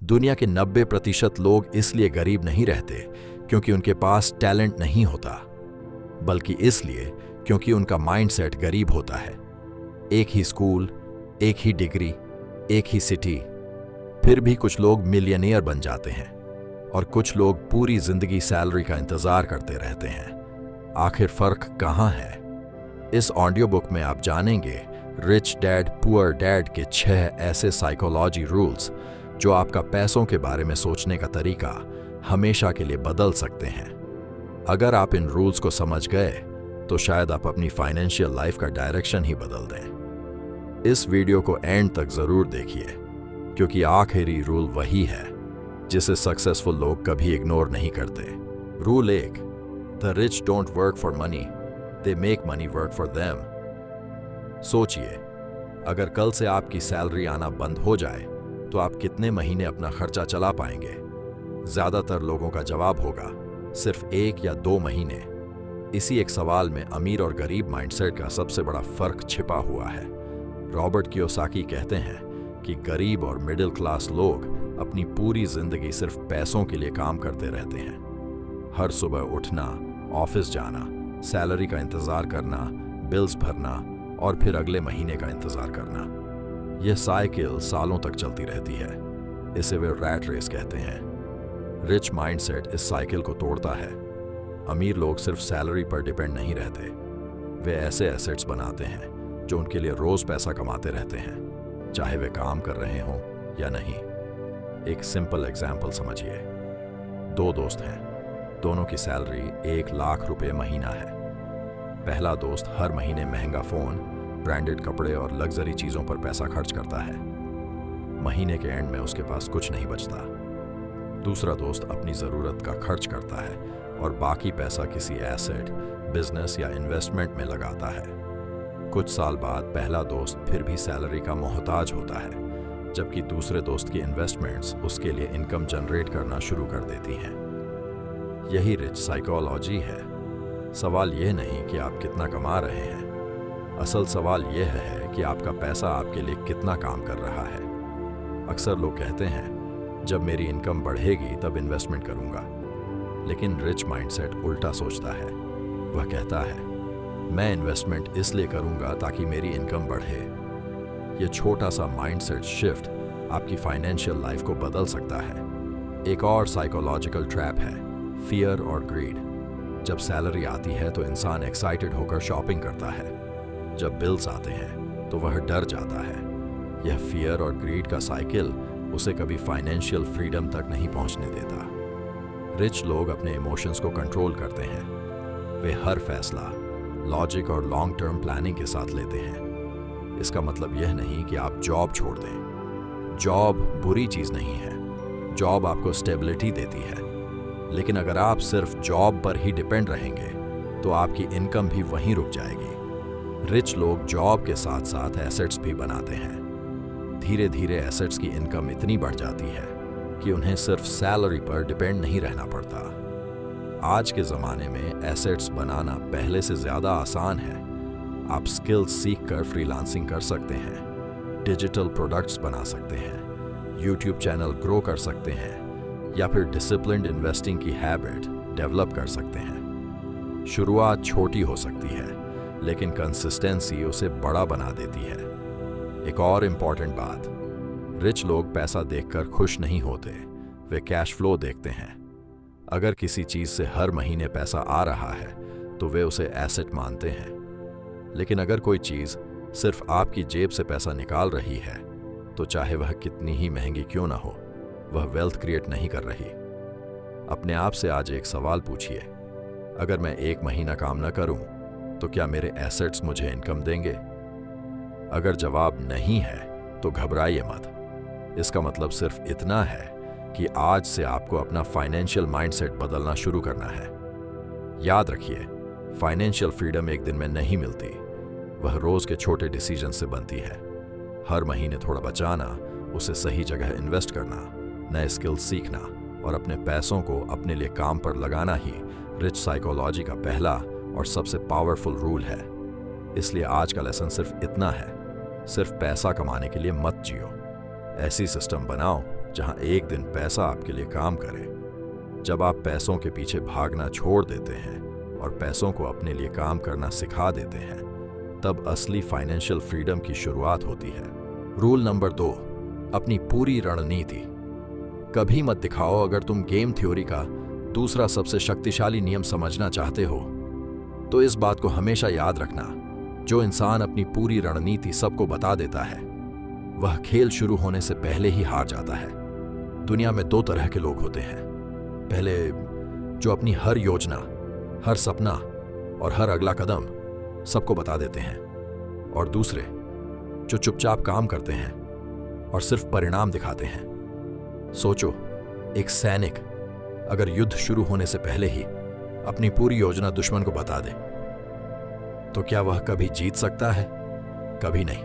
दुनिया के 90% लोग इसलिए गरीब नहीं रहते क्योंकि उनके पास टैलेंट नहीं होता, बल्कि इसलिए क्योंकि उनका माइंडसेट गरीब होता है। एक ही स्कूल, एक ही डिग्री, एक ही सिटी, फिर भी कुछ लोग मिलियनियर बन जाते हैं और कुछ लोग पूरी जिंदगी सैलरी का इंतजार करते रहते हैं। आखिर फर्क कहाँ है? इस ऑडियो बुक में आप जानेंगे रिच डैड पुअर डैड के 6 ऐसे साइकोलॉजी रूल्स जो आपका पैसों के बारे में सोचने का तरीका हमेशा के लिए बदल सकते हैं। अगर आप इन रूल्स को समझ गए तो शायद आप अपनी फाइनेंशियल लाइफ का डायरेक्शन ही बदल दें। इस वीडियो को एंड तक जरूर देखिए, क्योंकि आखिरी रूल वही है जिसे सक्सेसफुल लोग कभी इग्नोर नहीं करते। Rule 1, the rich don't work for money, they make money work for them. सोचिए, अगर कल से आपकी सैलरी आना बंद हो जाए तो आप कितने महीने अपना खर्चा चला पाएंगे? ज्यादातर लोगों का जवाब होगा सिर्फ 1 या 2 महीने। इसी एक सवाल में अमीर और गरीब माइंडसेट का सबसे बड़ा फर्क छिपा हुआ है। रॉबर्ट कियोसाकी कहते हैं कि गरीब और मिडिल क्लास लोग अपनी पूरी जिंदगी सिर्फ पैसों के लिए काम करते रहते हैं। हर सुबह उठना, ऑफिस जाना, सैलरी का इंतजार करना, बिल्स भरना और फिर अगले महीने का इंतजार करना। यह साइकिल सालों तक चलती रहती है। इसे वे रैट रेस कहते हैं। रिच माइंडसेट इस साइकिल को तोड़ता है। अमीर लोग सिर्फ सैलरी पर डिपेंड नहीं रहते, वे ऐसे एसेट्स बनाते हैं जो उनके लिए रोज पैसा कमाते रहते हैं, चाहे वे काम कर रहे हों या नहीं। एक सिंपल एग्जाम्पल समझिए। 2 दोस्त हैं, दोनों की सैलरी 1 लाख रुपए महीना है। पहला दोस्त हर महीने महंगा फोन, ब्रांडेड कपड़े और लग्जरी चीजों पर पैसा खर्च करता है। महीने के एंड में उसके पास कुछ नहीं बचता। दूसरा दोस्त अपनी जरूरत का खर्च करता है और बाकी पैसा किसी एसेट, बिजनेस या इन्वेस्टमेंट में लगाता है। कुछ साल बाद पहला दोस्त फिर भी सैलरी का मोहताज होता है, जबकि दूसरे दोस्त की इन्वेस्टमेंट्स उसके लिए इनकम जनरेट करना शुरू कर देती हैं। यही रिच साइकोलॉजी है। सवाल यह नहीं कि आप कितना कमा रहे हैं, असल सवाल यह है कि आपका पैसा आपके लिए कितना काम कर रहा है। अक्सर लोग कहते हैं जब मेरी इनकम बढ़ेगी तब इन्वेस्टमेंट करूंगा, लेकिन रिच माइंडसेट उल्टा सोचता है। वह कहता है मैं इन्वेस्टमेंट इसलिए करूंगा ताकि मेरी इनकम बढ़े। यह छोटा सा माइंडसेट शिफ्ट आपकी फाइनेंशियल लाइफ को बदल सकता है। एक और साइकोलॉजिकल ट्रैप है फियर और ग्रीड। जब सैलरी आती है तो इंसान एक्साइटेड होकर शॉपिंग करता है, जब बिल्स आते हैं तो वह डर जाता है। यह फियर और ग्रीड का साइकिल उसे कभी फाइनेंशियल फ्रीडम तक नहीं पहुंचने देता। रिच लोग अपने इमोशंस को कंट्रोल करते हैं। वे हर फैसला लॉजिक और लॉन्ग टर्म प्लानिंग के साथ लेते हैं। इसका मतलब यह नहीं कि आप जॉब छोड़ दें। जॉब बुरी चीज नहीं है, जॉब आपको स्टेबिलिटी देती है। लेकिन अगर आप सिर्फ जॉब पर ही डिपेंड रहेंगे तो आपकी इनकम भी वहीं रुक जाएगी। रिच लोग जॉब के साथ साथ एसेट्स भी बनाते हैं। धीरे धीरे एसेट्स की इनकम इतनी बढ़ जाती है कि उन्हें सिर्फ सैलरी पर डिपेंड नहीं रहना पड़ता। आज के ज़माने में एसेट्स बनाना पहले से ज़्यादा आसान है। आप स्किल्स सीखकर फ्रीलांसिंग कर सकते हैं, डिजिटल प्रोडक्ट्स बना सकते हैं, यूट्यूब चैनल ग्रो कर सकते हैं या फिर डिसिप्लिन्ड इन्वेस्टिंग की हैबिट डेवलप कर सकते हैं। शुरुआत छोटी हो सकती है, लेकिन कंसिस्टेंसी उसे बड़ा बना देती है। एक और इम्पॉर्टेंट बात, रिच लोग पैसा देखकर खुश नहीं होते, वे कैश फ्लो देखते हैं। अगर किसी चीज से हर महीने पैसा आ रहा है तो वे उसे एसेट मानते हैं, लेकिन अगर कोई चीज सिर्फ आपकी जेब से पैसा निकाल रही है तो चाहे वह कितनी ही महंगी क्यों ना हो, वह वेल्थ क्रिएट नहीं कर रही। अपने आप से आज एक सवाल पूछिए, अगर मैं 1 महीना काम न करूं तो क्या मेरे एसेट्स मुझे इनकम देंगे? अगर जवाब नहीं है तो घबराइए मत। इसका मतलब सिर्फ इतना है कि आज से आपको अपना फाइनेंशियल माइंडसेट बदलना शुरू करना है। याद रखिए, फाइनेंशियल फ्रीडम एक दिन में नहीं मिलती, वह रोज के छोटे डिसीजन से बनती है। हर महीने थोड़ा बचाना, उसे सही जगह इन्वेस्ट करना, नए स्किल्स सीखना और अपने पैसों को अपने लिए काम पर लगाना ही रिच साइकोलॉजी का पहला और सबसे पावरफुल रूल है। इसलिए आज का लेसन सिर्फ इतना है, सिर्फ पैसा कमाने के लिए मत जियो। ऐसी सिस्टम बनाओ जहां एक दिन पैसा आपके लिए काम करे। जब आप पैसों के पीछे भागना छोड़ देते हैं और पैसों को अपने लिए काम करना सिखा देते हैं, तब असली फाइनेंशियल फ्रीडम की शुरुआत होती है। रूल नंबर 2, अपनी पूरी रणनीति कभी मत दिखाओ। अगर तुम गेम थ्योरी का दूसरा सबसे शक्तिशाली नियम समझना चाहते हो तो इस बात को हमेशा याद रखना, जो इंसान अपनी पूरी रणनीति सबको बता देता है वह खेल शुरू होने से पहले ही हार जाता है। दुनिया में 2 तरह के लोग होते हैं। पहले, जो अपनी हर योजना, हर सपना और हर अगला कदम सबको बता देते हैं, और दूसरे जो चुपचाप काम करते हैं और सिर्फ परिणाम दिखाते हैं। सोचो, एक सैनिक अगर युद्ध शुरू होने से पहले ही अपनी पूरी योजना दुश्मन को बता दे तो क्या वह कभी जीत सकता है? कभी नहीं।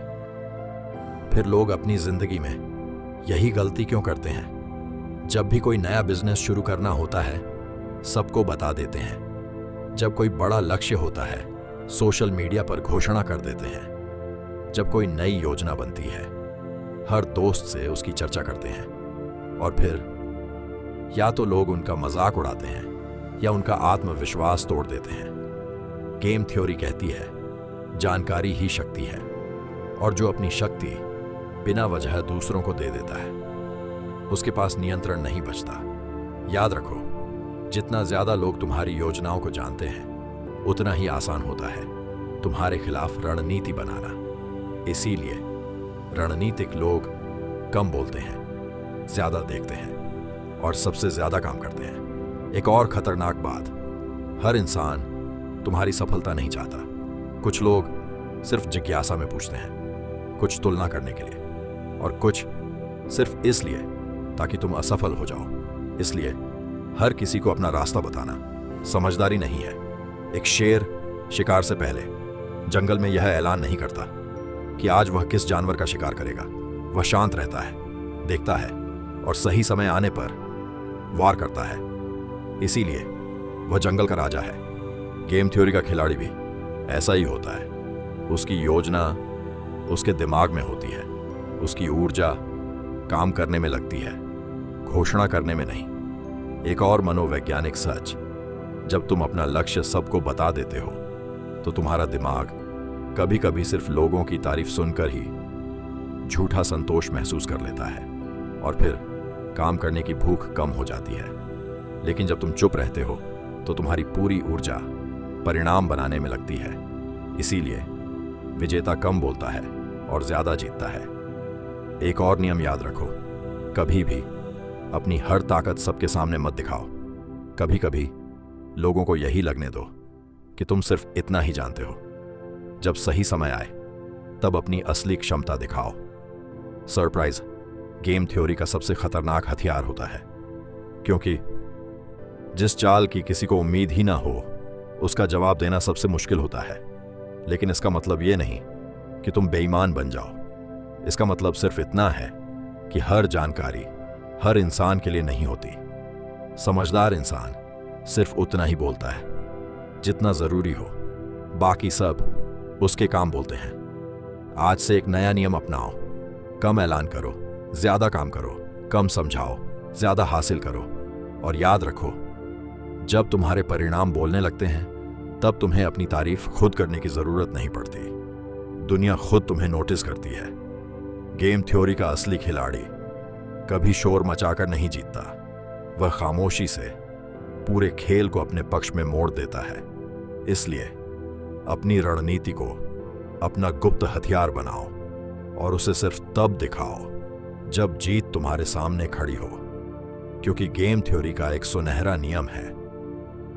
फिर लोग अपनी जिंदगी में यही गलती क्यों करते हैं? जब भी कोई नया बिजनेस शुरू करना होता है, सबको बता देते हैं। जब कोई बड़ा लक्ष्य होता है, सोशल मीडिया पर घोषणा कर देते हैं। जब कोई नई योजना बनती है, हर दोस्त से उसकी चर्चा करते हैं, और फिर या तो लोग उनका मजाक उड़ाते हैं या उनका आत्मविश्वास तोड़ देते हैं। गेम थ्योरी कहती है, जानकारी ही शक्ति है, और जो अपनी शक्ति बिना वजह दूसरों को दे देता है उसके पास नियंत्रण नहीं बचता। याद रखो, जितना ज्यादा लोग तुम्हारी योजनाओं को जानते हैं उतना ही आसान होता है तुम्हारे खिलाफ रणनीति बनाना। इसीलिए रणनीतिक लोग कम बोलते हैं, ज्यादा देखते हैं और सबसे ज्यादा काम करते हैं। एक और खतरनाक बात, हर इंसान तुम्हारी सफलता नहीं चाहता। कुछ लोग सिर्फ जिज्ञासा में पूछते हैं, कुछ तुलना करने के लिए, और कुछ सिर्फ इसलिए ताकि तुम असफल हो जाओ। इसलिए हर किसी को अपना रास्ता बताना समझदारी नहीं है। एक शेर शिकार से पहले जंगल में यह ऐलान नहीं करता कि आज वह किस जानवर का शिकार करेगा। वह शांत रहता है, देखता है, और सही समय आने पर वार करता है। इसीलिए वह जंगल का राजा है। गेम थ्योरी का खिलाड़ी भी ऐसा ही होता है। उसकी योजना उसके दिमाग में होती है, उसकी ऊर्जा काम करने में लगती है, घोषणा करने में नहीं। एक और मनोवैज्ञानिक सच, जब तुम अपना लक्ष्य सबको बता देते हो तो तुम्हारा दिमाग कभी कभी सिर्फ लोगों की तारीफ सुनकर ही झूठा संतोष महसूस कर लेता है, और फिर काम करने की भूख कम हो जाती है। लेकिन जब तुम चुप रहते हो तो तुम्हारी पूरी ऊर्जा परिणाम बनाने में लगती है। इसीलिए विजेता कम बोलता है और ज्यादा जीतता है। एक और नियम याद रखो, कभी भी अपनी हर ताकत सबके सामने मत दिखाओ। कभी कभी लोगों को यही लगने दो कि तुम सिर्फ इतना ही जानते हो। जब सही समय आए तब अपनी असली क्षमता दिखाओ। सरप्राइज गेम थ्योरी का सबसे खतरनाक हथियार होता है, क्योंकि जिस चाल की किसी को उम्मीद ही ना हो उसका जवाब देना सबसे मुश्किल होता है। लेकिन इसका मतलब यह नहीं कि तुम बेईमान बन जाओ। इसका मतलब सिर्फ इतना है कि हर जानकारी हर इंसान के लिए नहीं होती। समझदार इंसान सिर्फ उतना ही बोलता है जितना जरूरी हो, बाकी सब उसके काम बोलते हैं। आज से एक नया नियम अपनाओ, कम ऐलान करो, ज्यादा काम करो, कम समझाओ, ज्यादा हासिल करो। और याद रखो, जब तुम्हारे परिणाम बोलने लगते हैं तब तुम्हें अपनी तारीफ खुद करने की जरूरत नहीं पड़ती। दुनिया खुद तुम्हें नोटिस करती है। गेम थ्योरी का असली खिलाड़ी कभी शोर मचाकर नहीं जीतता, वह खामोशी से पूरे खेल को अपने पक्ष में मोड़ देता है। इसलिए अपनी रणनीति को अपना गुप्त हथियार बनाओ और उसे सिर्फ तब दिखाओ जब जीत तुम्हारे सामने खड़ी हो, क्योंकि गेम थ्योरी का एक सुनहरा नियम है,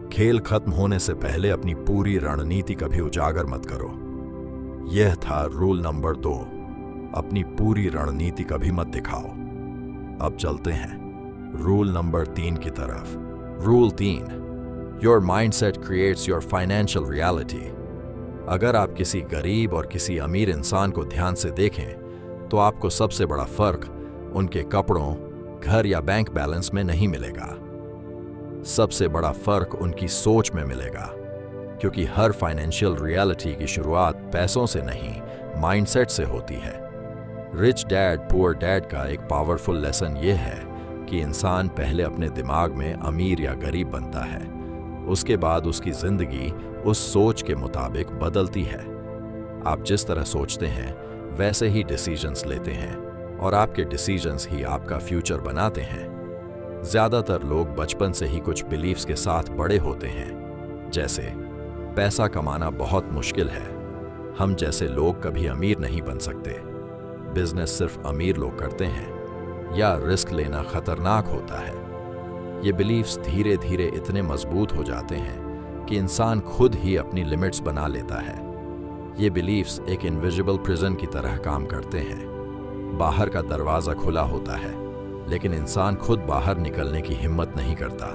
खेल खत्म होने से पहले अपनी पूरी रणनीति कभी उजागर मत करो। यह था रूल नंबर 2, अपनी पूरी रणनीति कभी मत दिखाओ। अब चलते हैं रूल नंबर 3 की तरफ। Rule 3, your mindset creates your financial reality. अगर आप किसी गरीब और किसी अमीर इंसान को ध्यान से देखें तो आपको सबसे बड़ा फर्क उनके कपड़ों, घर या बैंक बैलेंस में नहीं मिलेगा। सबसे बड़ा फर्क उनकी सोच में मिलेगा, क्योंकि हर फाइनेंशियल रियलिटी की शुरुआत पैसों से नहीं, माइंडसेट से होती है। रिच डैड पुअर डैड का एक पावरफुल लेसन ये है कि इंसान पहले अपने दिमाग में अमीर या गरीब बनता है, उसके बाद उसकी जिंदगी उस सोच के मुताबिक बदलती है। आप जिस तरह सोचते हैं वैसे ही डिसीजंस लेते हैं और आपके डिसीजंस ही आपका फ्यूचर बनाते हैं। ज्यादातर लोग बचपन से ही कुछ बिलीफ्स के साथ बड़े होते हैं, जैसे पैसा कमाना बहुत मुश्किल है, हम जैसे लोग कभी अमीर नहीं बन सकते, बिजनेस सिर्फ अमीर लोग करते हैं, या रिस्क लेना खतरनाक होता है। ये बिलीफ्स धीरे धीरे इतने मजबूत हो जाते हैं कि इंसान खुद ही अपनी लिमिट्स बना लेता है। ये बिलीफ्स एक इनविजिबल प्रिजन की तरह काम करते हैं। बाहर का दरवाजा खुला होता है लेकिन इंसान खुद बाहर निकलने की हिम्मत नहीं करता।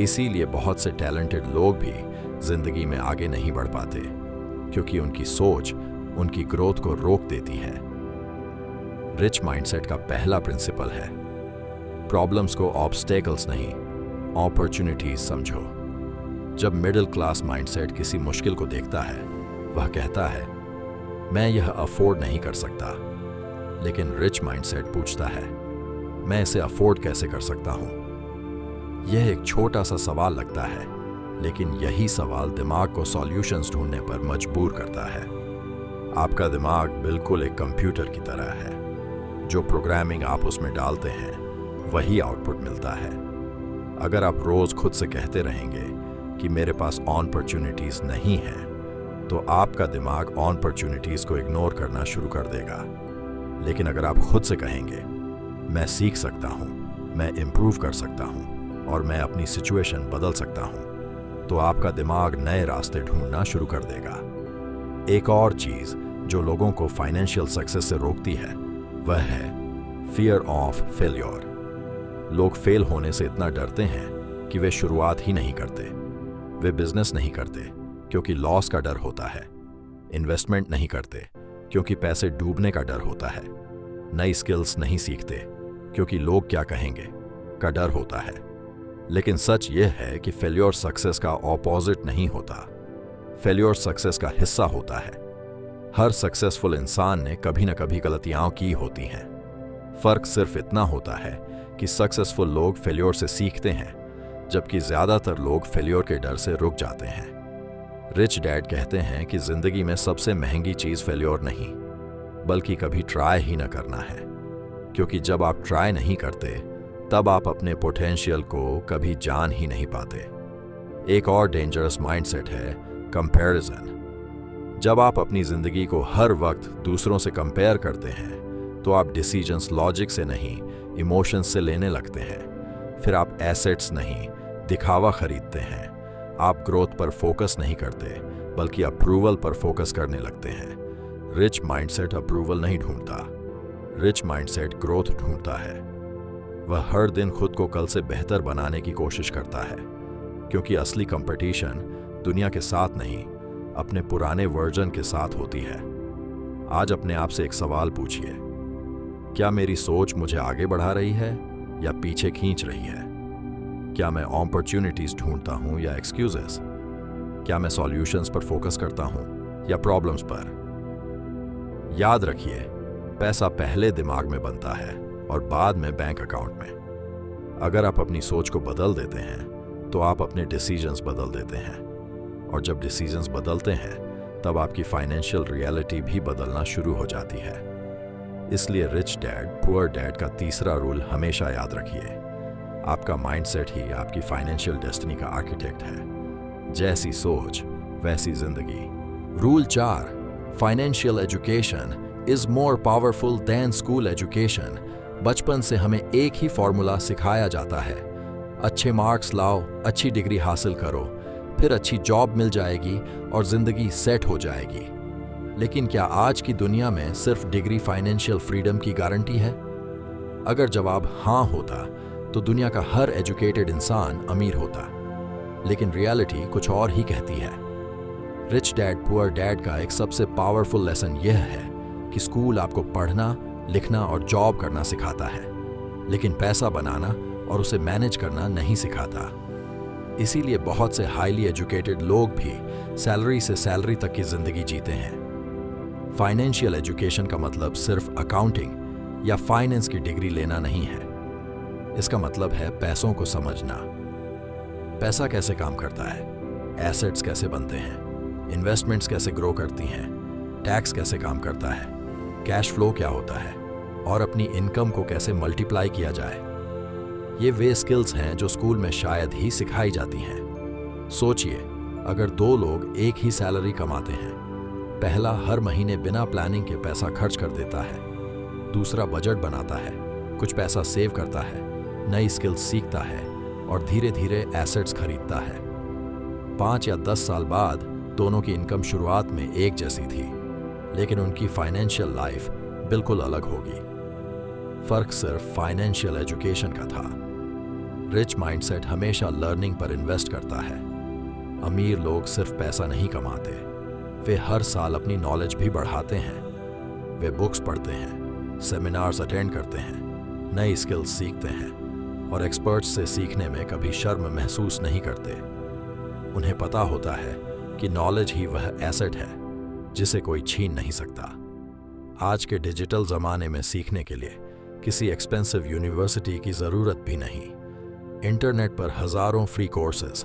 इसीलिए बहुत से टैलेंटेड लोग भी जिंदगी में आगे नहीं बढ़ पाते, क्योंकि उनकी सोच उनकी ग्रोथ को रोक देती है। रिच माइंडसेट का पहला प्रिंसिपल है, प्रॉब्लम्स को ऑब्स्टेकल्स नहीं, अपॉर्चुनिटीज समझो। जब मिडिल क्लास माइंडसेट किसी मुश्किल को देखता है, वह कहता है मैं यह अफोर्ड नहीं कर सकता, लेकिन रिच माइंडसेट पूछता है मैं इसे अफोर्ड कैसे कर सकता हूं। यह एक छोटा सा सवाल लगता है, लेकिन यही सवाल दिमाग को सॉल्यूशंस ढूंढने पर मजबूर करता है। आपका दिमाग बिल्कुल एक कंप्यूटर की तरह है, जो प्रोग्रामिंग आप उसमें डालते हैं वही आउटपुट मिलता है। अगर आप रोज खुद से कहते रहेंगे कि मेरे पास अपॉर्चुनिटीज नहीं है, तो आपका दिमाग अपॉर्चुनिटीज को इग्नोर करना शुरू कर देगा। लेकिन अगर आप खुद से कहेंगे मैं सीख सकता हूं, मैं इंप्रूव कर सकता हूं और मैं अपनी सिचुएशन बदल सकता हूं, तो आपका दिमाग नए रास्ते ढूंढना शुरू कर देगा। एक और चीज जो लोगों को फाइनेंशियल सक्सेस से रोकती है वह है फियर ऑफ फेल्योर। लोग फेल होने से इतना डरते हैं कि वे शुरुआत ही नहीं करते। वे बिजनेस नहीं करते क्योंकि लॉस का डर होता है, इन्वेस्टमेंट नहीं करते क्योंकि पैसे डूबने का डर होता है, नई स्किल्स नहीं सीखते क्योंकि लोग क्या कहेंगे का डर होता है। लेकिन सच यह है कि फेल्योर सक्सेस का ऑपोजिट नहीं होता, फेल्योर सक्सेस का हिस्सा होता है। हर सक्सेसफुल इंसान ने कभी न कभी गलतियां की होती हैं। फर्क सिर्फ इतना होता है कि सक्सेसफुल लोग फेल्योर से सीखते हैं, जबकि ज्यादातर लोग फेल्योर के डर से रुक जाते हैं। रिच डैड कहते हैं कि जिंदगी में सबसे महंगी चीज फेल्योर नहीं, बल्कि कभी ट्राई ही न करना है, क्योंकि जब आप ट्राई नहीं करते तब आप अपने पोटेंशियल को कभी जान ही नहीं पाते। एक और डेंजरस माइंडसेट है कंपैरिजन। जब आप अपनी जिंदगी को हर वक्त दूसरों से कंपेयर करते हैं, तो आप डिसीजंस लॉजिक से नहीं इमोशंस से लेने लगते हैं। फिर आप एसेट्स नहीं दिखावा खरीदते हैं। आप ग्रोथ पर फोकस नहीं करते बल्कि अप्रूवल पर फोकस करने लगते हैं। रिच माइंडसेट अप्रूवल नहीं ढूंढता, रिच माइंडसेट ग्रोथ ढूंढता है। वह हर दिन खुद को कल से बेहतर बनाने की कोशिश करता है, क्योंकि असली कंपटीशन दुनिया के साथ नहीं, अपने पुराने वर्जन के साथ होती है। आज अपने आप से एक सवाल पूछिए, क्या मेरी सोच मुझे आगे बढ़ा रही है या पीछे खींच रही है? क्या मैं अपॉर्चुनिटीज ढूंढता हूं या एक्सक्यूजेस? क्या मैं सॉल्यूशंस पर फोकस करता हूं या प्रॉब्लम्स पर? याद रखिए, पैसा पहले दिमाग में बनता है और बाद में बैंक अकाउंट में। अगर आप अपनी सोच को बदल देते हैं तो आप अपने डिसीजंस बदल देते हैं, और जब डिसीजंस बदलते हैं तब आपकी फाइनेंशियल रियलिटी भी बदलना शुरू हो जाती है। इसलिए रिच डैड पुअर डैड का तीसरा रूल हमेशा याद रखिए, आपका माइंडसेट ही आपकी फाइनेंशियल डेस्टिनी का आर्किटेक्ट है। जैसी सोच वैसी जिंदगी। Rule 4, financial education is more powerful than school education. बचपन से हमें एक ही फॉर्मूला सिखाया जाता है, अच्छे मार्क्स लाओ, अच्छी डिग्री हासिल करो, फिर अच्छी जॉब मिल जाएगी और जिंदगी सेट हो जाएगी। लेकिन क्या आज की दुनिया में सिर्फ डिग्री फाइनेंशियल फ्रीडम की गारंटी है? अगर जवाब हाँ होता तो दुनिया का हर एजुकेटेड इंसान अमीर होता, लेकिन रियलिटी कुछ और ही कहती है। रिच डैड पुअर डैड का एक सबसे पावरफुल लेसन यह है कि स्कूल आपको पढ़ना, लिखना और जॉब करना सिखाता है, लेकिन पैसा बनाना और उसे मैनेज करना नहीं सिखाता। इसीलिए बहुत से हाईली एजुकेटेड लोग भी सैलरी से सैलरी तक की जिंदगी जीते हैं। फाइनेंशियल एजुकेशन का मतलब सिर्फ अकाउंटिंग या फाइनेंस की डिग्री लेना नहीं है। इसका मतलब है पैसों को समझना। पैसा कैसे काम करता है, एसेट्स कैसे बनते हैं, इन्वेस्टमेंट्स कैसे ग्रो करती हैं, टैक्स कैसे काम करता है, कैश फ्लो क्या होता है और अपनी इनकम को कैसे मल्टीप्लाई किया जाए। ये वे स्किल्स हैं जो स्कूल में शायद ही सिखाई जाती हैं। सोचिए, अगर दो लोग एक ही सैलरी कमाते हैं, पहला हर महीने बिना प्लानिंग के पैसा खर्च कर देता है, दूसरा बजट बनाता है, कुछ पैसा सेव करता है, नई स्किल्स सीखता है और धीरे धीरे एसेट्स खरीदता है। 5 या 10 साल बाद दोनों की इनकम शुरुआत में एक जैसी थी, लेकिन उनकी फाइनेंशियल लाइफ बिल्कुल अलग होगी। फर्क सिर्फ फाइनेंशियल एजुकेशन का था। रिच माइंडसेट हमेशा लर्निंग पर इन्वेस्ट करता है। अमीर लोग सिर्फ पैसा नहीं कमाते, वे हर साल अपनी नॉलेज भी बढ़ाते हैं। वे बुक्स पढ़ते हैं, सेमिनार्स अटेंड करते हैं, नई स्किल्स सीखते हैं और एक्सपर्ट्स से सीखने में कभी शर्म महसूस नहीं करते। उन्हें पता होता है कि नॉलेज ही वह एसेट है जिसे कोई छीन नहीं सकता। आज के डिजिटल जमाने में सीखने के लिए किसी एक्सपेंसिव यूनिवर्सिटी की जरूरत भी नहीं। इंटरनेट पर हजारों फ्री कोर्सेज,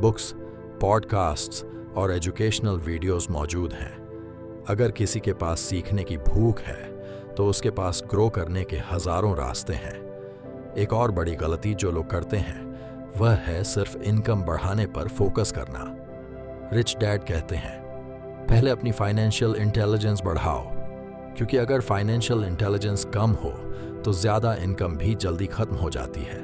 बुक्स, पॉडकास्ट्स और एजुकेशनल वीडियोस मौजूद हैं। अगर किसी के पास सीखने की भूख है तो उसके पास ग्रो करने के हजारों रास्ते हैं। एक और बड़ी गलती जो लोग करते हैं वह है सिर्फ इनकम बढ़ाने पर फोकस करना। रिच डैड कहते हैं, पहले अपनी फाइनेंशियल इंटेलिजेंस बढ़ाओ, क्योंकि अगर फाइनेंशियल इंटेलिजेंस कम हो तो ज्यादा इनकम भी जल्दी खत्म हो जाती है।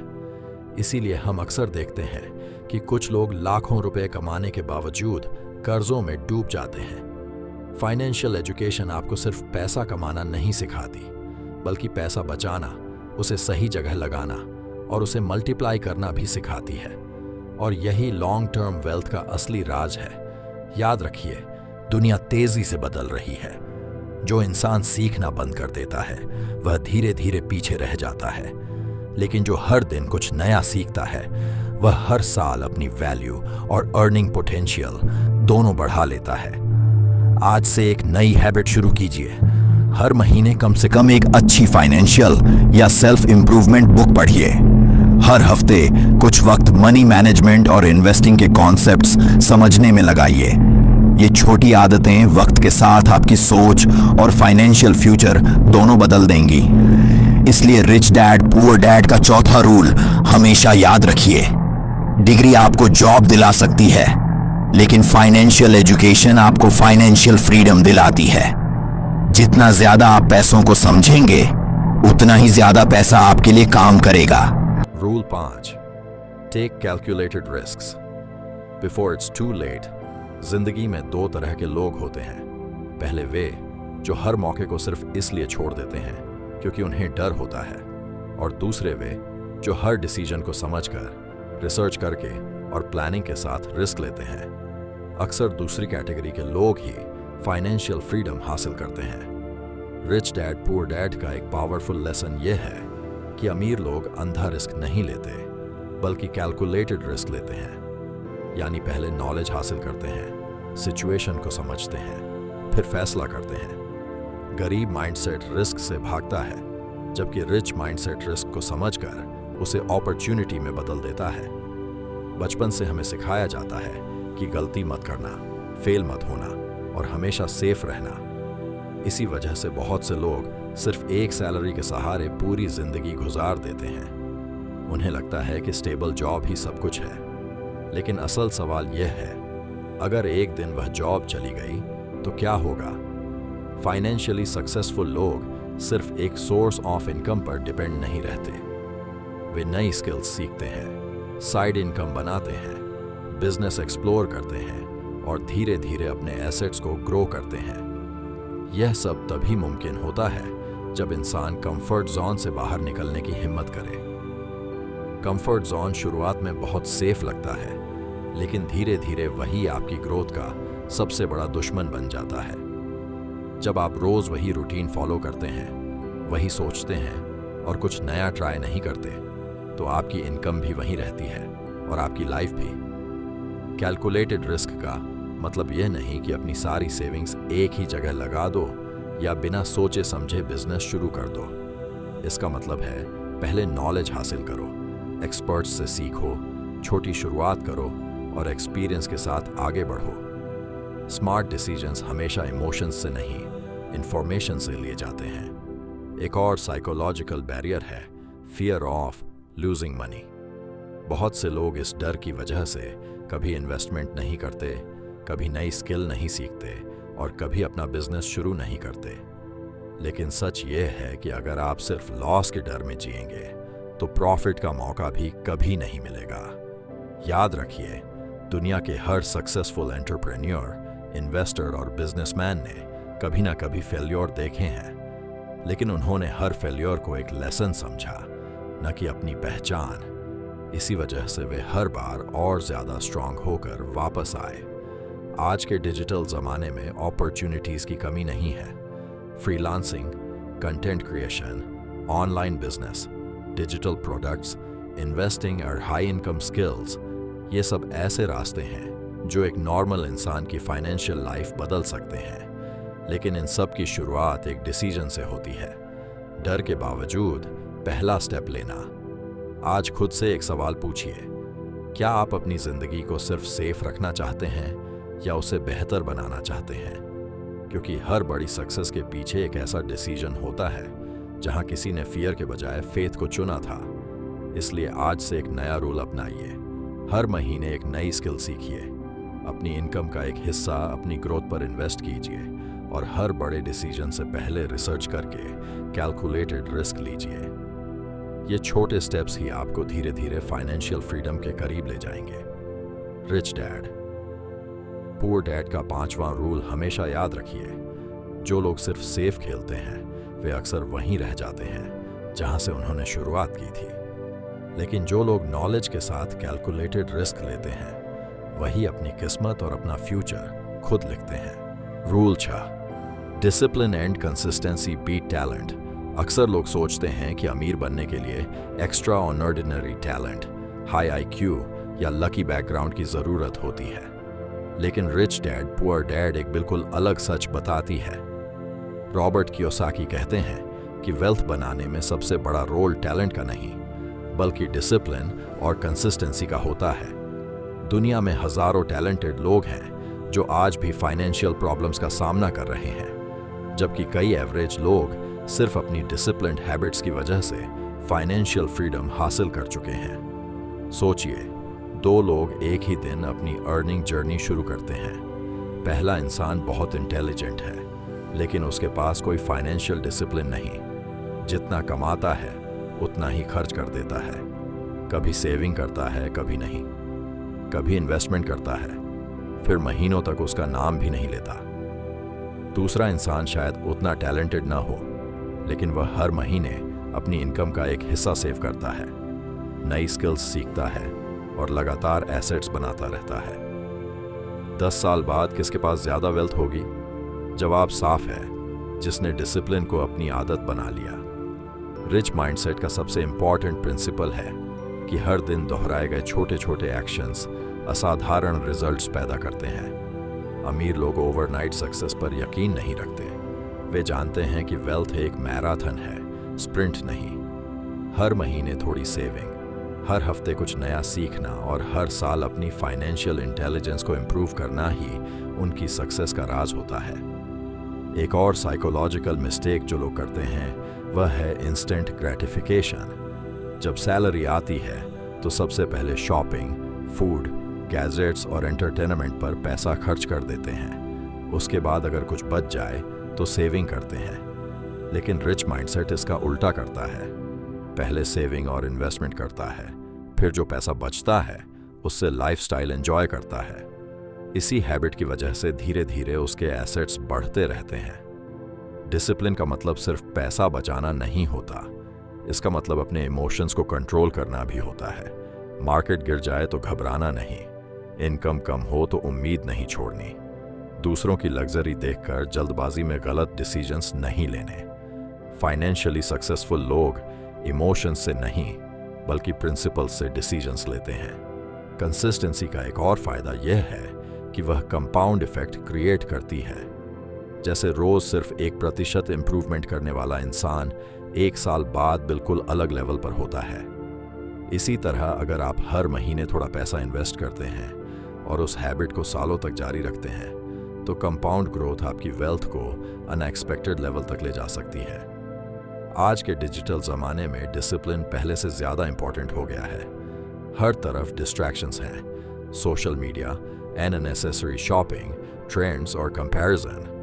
इसीलिए हम अक्सर देखते हैं कि कुछ लोग लाखों रुपए कमाने के बावजूद कर्जों में डूब जाते हैं। फाइनेंशियल एजुकेशन आपको सिर्फ पैसा कमाना नहीं सिखाती, बल्कि पैसा बचाना, उसे सही जगह लगाना और उसे मल्टीप्लाई करना भी सिखाती है। और यही लॉन्ग टर्म वेल्थ का असली राज है। याद रखिए, दुनिया तेजी से बदल रही है। जो इंसान सीखना बंद कर देता है वह धीरे धीरे पीछे रह जाता है, लेकिन जो हर दिन कुछ नया सीखता है वह हर साल अपनी वैल्यू और अर्निंग पोटेंशियल दोनों बढ़ा लेता है। आज से एक नई हैबिट शुरू कीजिए। हर महीने कम से कम एक अच्छी फाइनेंशियल या सेल्फ इंप्रूवमेंट बुक पढ़िए। हर हफ्ते कुछ वक्त मनी मैनेजमेंट और इन्वेस्टिंग के कॉन्सेप्ट्स समझने में लगाइए। ये छोटी आदतें वक्त के साथ आपकी सोच और फाइनेंशियल फ्यूचर दोनों बदल देंगी। इसलिए रिच डैड पुअर डैड का चौथा रूल हमेशा याद रखिए। डिग्री आपको जॉब दिला सकती है, लेकिन फाइनेंशियल एजुकेशन आपको फाइनेंशियल फ्रीडम दिलाती है। जितना ज्यादा आप पैसों को समझेंगे, उतना ही ज्यादा पैसा आपके लिए काम करेगा। Rule 5, take calculated risks before it's too late. जिंदगी में दो तरह के लोग होते हैं। पहले वे जो हर मौके को सिर्फ इसलिए छोड़ देते हैं क्योंकि उन्हें डर होता है, और दूसरे वे जो हर डिसीजन को समझकर, रिसर्च करके और प्लानिंग के साथ रिस्क लेते हैं। अक्सर दूसरी कैटेगरी के लोग ही फाइनेंशियल फ्रीडम हासिल करते हैं। रिच डैड पुअर डैड का एक पावरफुल लेसन यह है कि अमीर लोग अंधा रिस्क नहीं लेते, बल्कि कैलकुलेटेड रिस्क लेते हैं। यानी पहले नॉलेज हासिल करते हैं, सिचुएशन को समझते हैं, फिर फैसला करते हैं। गरीब माइंडसेट रिस्क से भागता है, जबकि रिच माइंडसेट रिस्क को समझकर उसे अपॉर्चुनिटी में बदल देता है। बचपन से हमें सिखाया जाता है कि गलती मत करना, फेल मत होना और हमेशा सेफ रहना। इसी वजह से बहुत से लोग सिर्फ एक सैलरी के सहारे पूरी जिंदगी गुजार देते हैं। उन्हें लगता है कि स्टेबल जॉब ही सब कुछ है, लेकिन असल सवाल यह है, अगर एक दिन वह जॉब चली गई तो क्या होगा? फाइनेंशियली सक्सेसफुल लोग सिर्फ एक सोर्स ऑफ इनकम पर डिपेंड नहीं रहते। वे नई स्किल्स सीखते हैं, साइड इनकम बनाते हैं, बिजनेस एक्सप्लोर करते हैं और धीरे धीरे अपने एसेट्स को ग्रो करते हैं। यह सब तभी मुमकिन होता है जब इंसान कंफर्ट जोन से बाहर निकलने की हिम्मत करे। कंफर्ट जोन शुरुआत में बहुत सेफ लगता है, लेकिन धीरे धीरे वही आपकी ग्रोथ का सबसे बड़ा दुश्मन बन जाता है। जब आप रोज वही रूटीन फॉलो करते हैं, वही सोचते हैं और कुछ नया ट्राई नहीं करते, तो आपकी इनकम भी वहीं रहती है और आपकी लाइफ भी। कैलकुलेटेड रिस्क का मतलब यह नहीं कि अपनी सारी सेविंग्स एक ही जगह लगा दो या बिना सोचे समझे बिजनेस शुरू कर दो। इसका मतलब है पहले नॉलेज हासिल करो, एक्सपर्ट्स से सीखो, छोटी शुरुआत करो और एक्सपीरियंस के साथ आगे बढ़ो। स्मार्ट डिसीजंस हमेशा इमोशंस से नहीं, इंफॉर्मेशन से लिए जाते हैं। एक और साइकोलॉजिकल बैरियर है फियर ऑफ लूजिंग मनी। बहुत से लोग इस डर की वजह से कभी इन्वेस्टमेंट नहीं करते, कभी नई स्किल नहीं सीखते और कभी अपना बिजनेस शुरू नहीं करते। लेकिन सच ये है कि अगर आप सिर्फ लॉस के डर में जिएंगे तो प्रॉफिट का मौका भी कभी नहीं मिलेगा। याद रखिए, दुनिया के हर सक्सेसफुल एंटरप्रेन्योर, इन्वेस्टर और बिजनेसमैन ने कभी ना कभी फेल्योर देखे हैं, लेकिन उन्होंने हर फेल्योर को एक लेसन समझा, न कि अपनी पहचान। इसी वजह से वे हर बार और ज्यादा स्ट्रांग होकर वापस आए। आज के डिजिटल जमाने में अपॉर्चुनिटीज की कमी नहीं है। Freelancing, content creation, online business, digital products, investing और हाई इनकम स्किल्स, ये सब ऐसे रास्ते हैं जो एक नॉर्मल इंसान की फाइनेंशियल लाइफ बदल सकते हैं। लेकिन इन सब की शुरुआत एक डिसीजन से होती है। डर के बावजूद पहला स्टेप लेना। आज खुद से एक सवाल पूछिए, क्या आप अपनी जिंदगी को सिर्फ सेफ रखना चाहते हैं या उसे बेहतर बनाना चाहते हैं? क्योंकि हर बड़ी सक्सेस के पीछे एक ऐसा डिसीजन होता है जहां किसी ने फियर के बजाय फेथ को चुना था। इसलिए आज से एक नया रूल अपनाइए। हर महीने एक नई स्किल सीखिए, अपनी इनकम का एक हिस्सा अपनी ग्रोथ पर इन्वेस्ट कीजिए और हर बड़े डिसीजन से पहले रिसर्च करके कैलकुलेटेड रिस्क लीजिए। ये छोटे स्टेप्स ही आपको धीरे धीरे फाइनेंशियल फ्रीडम के करीब ले जाएंगे। रिच डैड पुअर डैड का 5वां रूल हमेशा याद रखिए। जो लोग सिर्फ सेफ खेलते हैं वे अक्सर वहीं रह जाते हैं जहां से उन्होंने शुरुआत की थी। लेकिन जो लोग नॉलेज के साथ कैलकुलेटेड रिस्क लेते हैं वही अपनी किस्मत और अपना फ्यूचर खुद लिखते हैं। Rule 6, discipline and consistency beat talent. अक्सर लोग सोचते हैं कि अमीर बनने के लिए extraordinary talent, high IQ या लकी बैकग्राउंड की जरूरत होती है। लेकिन रिच डैड पुअर डैड एक बिल्कुल अलग सच बताती है। रॉबर्ट कियोसाकी कहते हैं कि वेल्थ बनाने में सबसे बड़ा रोल टैलेंट का नहीं बल्कि डिसिप्लिन और कंसिस्टेंसी का होता है। दुनिया में हजारों टैलेंटेड लोग हैं जो आज भी फाइनेंशियल प्रॉब्लम्स का सामना कर रहे हैं, जबकि कई एवरेज लोग सिर्फ अपनी डिसिप्लिन्ड हैबिट्स की वजह से फाइनेंशियल फ्रीडम हासिल कर चुके हैं। सोचिए, 2 लोग एक ही दिन अपनी अर्निंग जर्नी शुरू करते हैं। पहला इंसान बहुत इंटेलिजेंट है लेकिन उसके पास कोई फाइनेंशियल डिसिप्लिन नहीं। जितना कमाता है उतना ही खर्च कर देता है। कभी सेविंग करता है, कभी नहीं। कभी इन्वेस्टमेंट करता है, फिर महीनों तक उसका नाम भी नहीं लेता। दूसरा इंसान शायद उतना टैलेंटेड ना हो लेकिन वह हर महीने अपनी इनकम का एक हिस्सा सेव करता है, नई स्किल्स सीखता है और लगातार एसेट्स बनाता रहता है। 10 साल बाद किसके पास ज्यादा वेल्थ होगी? जवाब साफ है, जिसने डिसिप्लिन को अपनी आदत बना लिया। रिच माइंडसेट का सबसे इंपॉर्टेंट प्रिंसिपल है कि हर दिन दोहराए गए छोटे छोटे एक्शंस असाधारण रिजल्ट्स पैदा करते हैं। अमीर लोग ओवरनाइट सक्सेस पर यकीन नहीं रखते। वे जानते हैं कि वेल्थ एक मैराथन है, स्प्रिंट नहीं। हर महीने थोड़ी सेविंग, हर हफ्ते कुछ नया सीखना और हर साल अपनी फाइनेंशियल इंटेलिजेंस को इम्प्रूव करना ही उनकी सक्सेस का राज होता है। एक और साइकोलॉजिकल मिस्टेक जो लोग करते हैं वह है इंस्टेंट ग्रेटिफिकेशन। जब सैलरी आती है तो सबसे पहले शॉपिंग, फूड, गैजेट्स और एंटरटेनमेंट पर पैसा खर्च कर देते हैं। उसके बाद अगर कुछ बच जाए तो सेविंग करते हैं। लेकिन रिच माइंडसेट इसका उल्टा करता है। पहले सेविंग और इन्वेस्टमेंट करता है, फिर जो पैसा बचता है उससे लाइफस्टाइल एंजॉय करता है। इसी हैबिट की वजह से धीरे धीरे उसके एसेट्स बढ़ते रहते हैं। डिसिप्लिन का मतलब सिर्फ पैसा बचाना नहीं होता, इसका मतलब अपने इमोशंस को कंट्रोल करना भी होता है। मार्केट गिर जाए तो घबराना नहीं, इनकम कम हो तो उम्मीद नहीं छोड़नी, दूसरों की लग्जरी देखकर जल्दबाजी में गलत डिसीजंस नहीं लेने। फाइनेंशियली सक्सेसफुल लोग इमोशंस से नहीं बल्कि प्रिंसिपल्स से डिसीजंस लेते हैं। कंसिस्टेंसी का एक और फायदा यह है कि वह कंपाउंड इफेक्ट क्रिएट करती है। जैसे रोज सिर्फ 1% इम्प्रूवमेंट करने वाला इंसान 1 साल बाद बिल्कुल अलग लेवल पर होता है। इसी तरह अगर आप हर महीने थोड़ा पैसा इन्वेस्ट करते हैं और उस हैबिट को सालों तक जारी रखते हैं तो कंपाउंड ग्रोथ आपकी वेल्थ को अनएक्सपेक्टेड लेवल तक ले जा सकती है। आज के डिजिटल ज़माने में डिसिप्लिन पहले से ज़्यादा इंपॉर्टेंट हो गया है। हर तरफ डिस्ट्रैक्शंस हैं, social media, unnecessary shopping, trends और कंपैरिजन।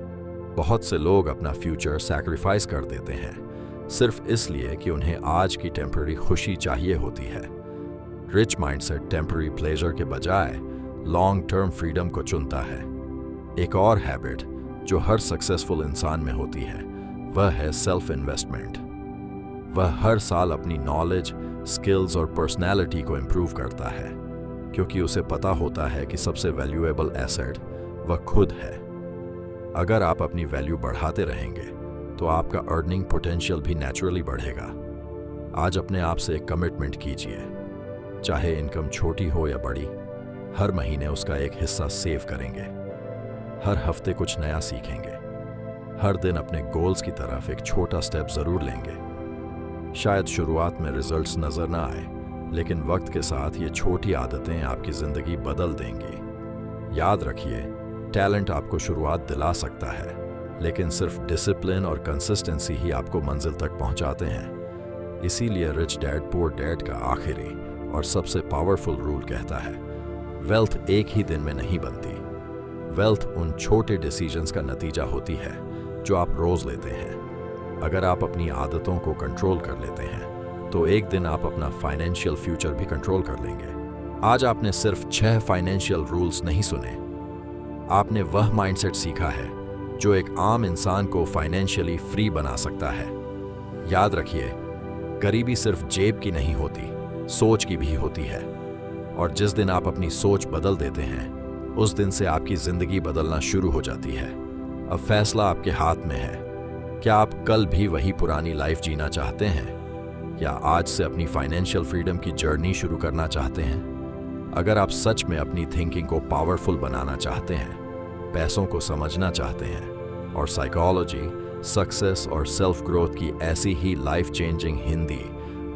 बहुत से लोग अपना फ्यूचर सैक्रिफाइस कर देते हैं सिर्फ इसलिए कि उन्हें आज की टेम्पररी खुशी चाहिए होती है। रिच माइंडसेट टेम्पररी प्लेजर के बजाय लॉन्ग टर्म फ्रीडम को चुनता है। एक और हैबिट जो हर सक्सेसफुल इंसान में होती है वह है सेल्फ इन्वेस्टमेंट। वह हर साल अपनी नॉलेज, स्किल्स और पर्सनैलिटी को इम्प्रूव करता है क्योंकि उसे पता होता है कि सबसे वैल्यूएबल एसेट वह खुद है। अगर आप अपनी वैल्यू बढ़ाते रहेंगे तो आपका अर्निंग पोटेंशियल भी नेचुरली बढ़ेगा। आज अपने आप से एक कमिटमेंट कीजिए, चाहे इनकम छोटी हो या बड़ी, हर महीने उसका एक हिस्सा सेव करेंगे। हर हफ्ते कुछ नया सीखेंगे। हर दिन अपने गोल्स की तरफ एक छोटा स्टेप जरूर लेंगे। शायद शुरुआत में रिजल्ट्स नजर ना आए, लेकिन वक्त के साथ ये छोटी आदतें आपकी जिंदगी बदल देंगी। याद रखिए, टैलेंट आपको शुरुआत दिला सकता है, लेकिन सिर्फ डिसिप्लिन और कंसिस्टेंसी ही आपको मंजिल तक पहुंचाते हैं। इसीलिए रिच डैड पुअर डैड का आखिरी और सबसे पावरफुल रूल कहता है, वेल्थ एक ही दिन में नहीं बनती। वेल्थ उन छोटे डिसीजंस का नतीजा होती है जो आप रोज लेते हैं। अगर आप अपनी आदतों को कंट्रोल कर लेते हैं तो एक दिन आप अपना फाइनेंशियल फ्यूचर भी कंट्रोल कर लेंगे। आज आपने सिर्फ 6 फाइनेंशियल रूल्स नहीं सुने, आपने वह माइंडसेट सीखा है जो एक आम इंसान को फाइनेंशियली फ्री बना सकता है। याद रखिए, गरीबी सिर्फ जेब की नहीं होती, सोच की भी होती है। और जिस दिन आप अपनी सोच बदल देते हैं उस दिन से आपकी जिंदगी बदलना शुरू हो जाती है। अब फैसला आपके हाथ में है। क्या आप कल भी वही पुरानी लाइफ जीना चाहते हैं या आज से अपनी फाइनेंशियल फ्रीडम की जर्नी शुरू करना चाहते हैं? अगर आप सच में अपनी थिंकिंग को पावरफुल बनाना चाहते हैं, पैसों को समझना चाहते हैं और साइकोलॉजी, सक्सेस और सेल्फ ग्रोथ की ऐसी ही life changing Hindi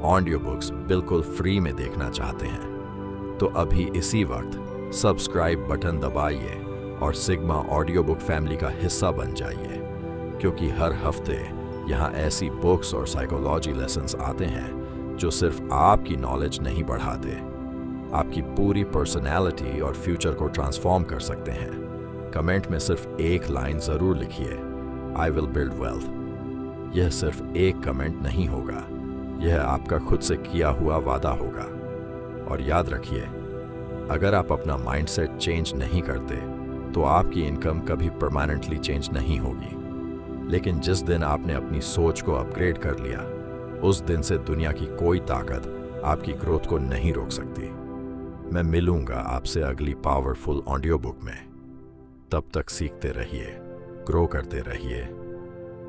audio books बिल्कुल फ्री में देखना चाहते हैं तो अभी इसी वक्त सब्सक्राइब बटन दबाइए और सिग्मा ऑडियो बुक फैमिली का हिस्सा बन जाइए, क्योंकि हर हफ्ते यहाँ ऐसी बुक्स और साइकोलॉजी लेसन्स आते हैं जो सिर्फ आपकी नॉलेज नहीं बढ़ाते, आपकी पूरी पर्सनैलिटी और फ्यूचर को ट्रांसफॉर्म कर सकते हैं। कमेंट में सिर्फ एक लाइन जरूर लिखिए, आई विल बिल्ड वेल्थ। यह सिर्फ एक कमेंट नहीं होगा, यह आपका खुद से किया हुआ वादा होगा। और याद रखिए, अगर आप अपना माइंडसेट चेंज नहीं करते तो आपकी इनकम कभी परमानेंटली चेंज नहीं होगी। लेकिन जिस दिन आपने अपनी सोच को अपग्रेड कर लिया, उस दिन से दुनिया की कोई ताकत आपकी ग्रोथ को नहीं रोक सकती। मैं मिलूंगा आपसे अगली पावरफुल ऑडियो बुक में। तब तक सीखते रहिए, ग्रो करते रहिए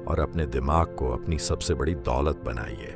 और अपने दिमाग को अपनी सबसे बड़ी दौलत बनाइए।